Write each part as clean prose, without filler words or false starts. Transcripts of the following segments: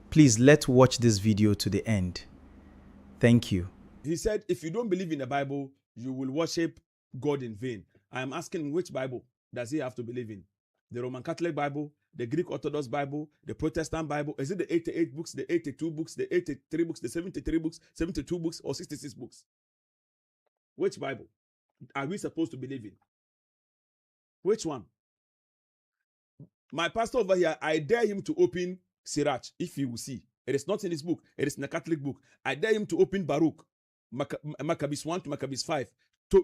Please let's watch this video to the end. Thank you. He said, if you don't believe in the Bible, you will worship God in vain. I am asking, which Bible does he have to believe in? The Roman Catholic Bible, the Greek Orthodox Bible, the Protestant Bible? Is it the 88 books, the 82 books, the 83 books, the 73 books, 72 books, or 66 books? Which Bible are we supposed to believe in? Which one? My pastor over here, I dare him to open Sirach, if he will see. It is not in his book. It is in the Catholic book. I dare him to open Baruch, Maccabees 1 to Maccabees 5,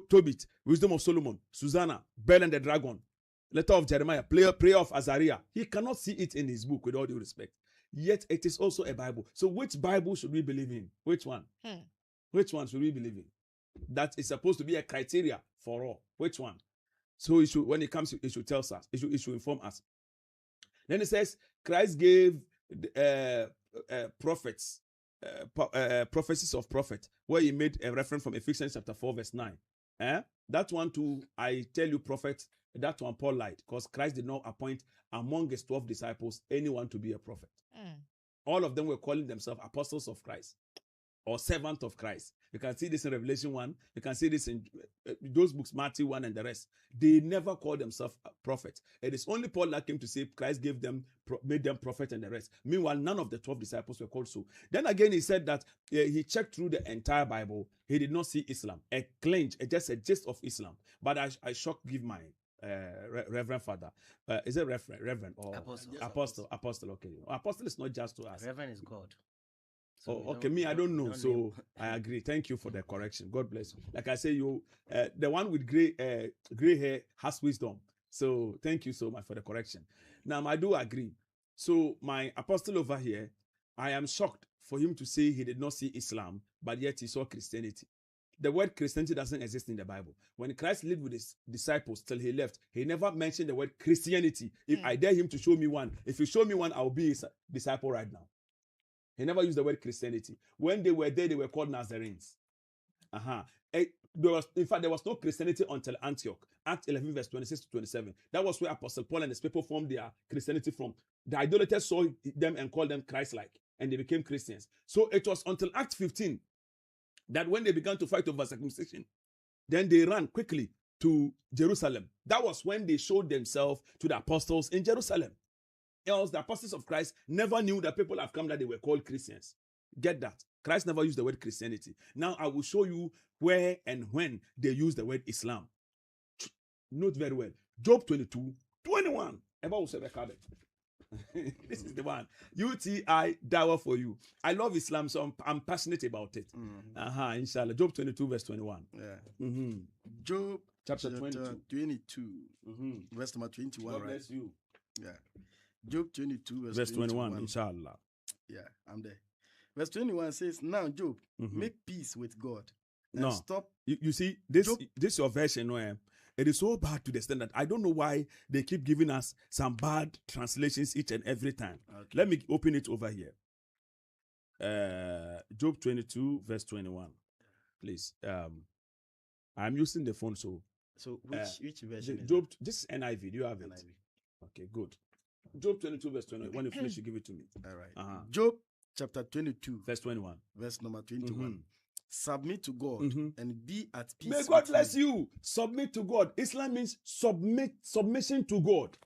Tobit, Wisdom of Solomon, Susanna, Bel and the Dragon, Letter of Jeremiah, Prayer of Azariah. He cannot see it in his book, with all due respect. Yet it is also a Bible. So which Bible should we believe in? Which one? Which one should we believe in? That is supposed to be a criteria for all. Which one? So it should, when it comes, it should tell us. It should inform us. Then it says, Christ gave prophets, prophecies of prophet, where he made a reference from Ephesians chapter 4, verse 9. That one too, I tell you, prophet, that one Paul lied, because Christ did not appoint among his 12 disciples anyone to be a prophet. All of them were calling themselves apostles of Christ or servant of Christ. You can see this in Revelation 1. You can see this in those books, Matthew 1 and the rest. They never called themselves a prophet. It is only Paul that came to say Christ gave them, made them prophet and the rest. Meanwhile, none of the 12 disciples were called so. Then again, he said that he checked through the entire Bible. He did not see Islam. A clinch, just a gist of Islam. But I shock give my Reverend Father. Is it Reverend or Apostle? Apostle, okay. Apostle is not just to us. Reverend is God. So okay. Me, I don't know. So I agree. Thank you for the correction. God bless you. Like I say, you, the one with gray hair has wisdom. So thank you so much for the correction. Now, I do agree. So my apostle over here, I am shocked for him to say he did not see Islam, but yet he saw Christianity. The word Christianity doesn't exist in the Bible. When Christ lived with his disciples till he left, he never mentioned the word Christianity. If I dare him to show me one, if you show me one, I will be his disciple right now. He never used the word Christianity. When they were there, they were called Nazarenes. In fact, there was no Christianity until Antioch. Acts 11, verse 26 to 27. That was where Apostle Paul and his people formed their Christianity from. The idolaters saw them and called them Christ-like, and they became Christians. So it was until Acts 15 that when they began to fight over circumcision, then they ran quickly to Jerusalem. That was when they showed themselves to the apostles in Jerusalem. Else, the apostles of Christ never knew that people have come that they were called Christians. Get that? Christ never used the word Christianity. Now, I will show you where and when they use the word Islam. Note very well. Job 22, 21. This is the one. UTI Dawa for you. I love Islam, so I'm passionate about it. Inshallah. Job 22, verse 21. Yeah. Job chapter 22, verse number 21. God bless you. Yeah. Job 22, verse 21. Inshallah. Yeah, I'm there. Verse 21 says, now, Job, make peace with God. And stop. You see, this is your version where it is so bad to the extent that I don't know why they keep giving us some bad translations each and every time. Okay. Let me open it over here. Job 22, verse 21. Please. I'm using the phone, so. So which version is Job, this is NIV. Do you have it? NIV. Okay, good. Job 22, verse 21. When you finish, you give it to me. All right. Job chapter 22, verse 21. Verse number 21. Submit to God and be at peace. May God bless you. Submit to God. Islam means submission to God.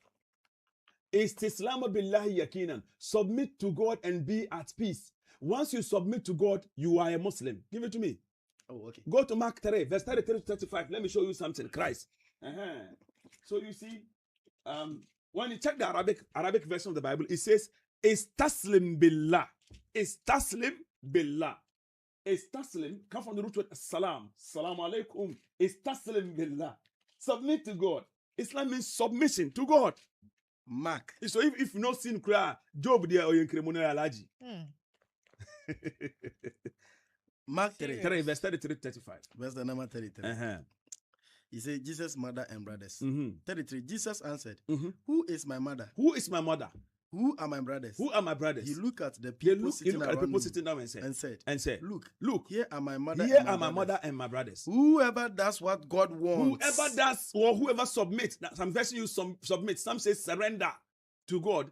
Istislam billahi yakinan. Submit to God and be at peace. Once you submit to God, you are a Muslim. Give it to me. Oh, okay. Go to Mark 3, verse 33 to 35. Let me show you something. Christ. So you see, when you check the Arabic version of the Bible, it says, Istaslim billah. Istaslim billah. Istaslim come from the root word salam. Salam alaikum. Istaslim billah. Submit to God. Islam means submission to God. Mark. So if you not seen cry, Job there or criminal allergy. Mark 3, verse 33 to 35. Verse the number 33. He said, Jesus' mother and brothers. 33. Jesus answered, who is my mother? Who is my mother? Who are my brothers? Who are my brothers? He looked at the people sitting down and said, look, here are my mother. Here are my mother and my brothers. Whoever does what God wants. Whoever does or whoever submits. Some version you submit. Some say surrender to God.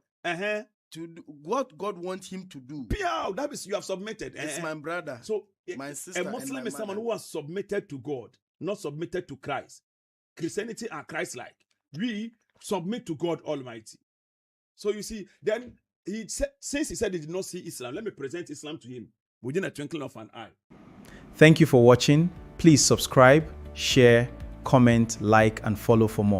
to do what God wants him to do. Pia, that means you have submitted. It's my brother. So my sister, a Muslim and is someone who has submitted to God, not submitted to Christ. Christianity are Christ-like. We submit to God Almighty. So you see, then he said, since he said he did not see Islam, let me present Islam to him within a twinkling of an eye. Thank you for watching. Please subscribe, share, comment, like, and follow for more.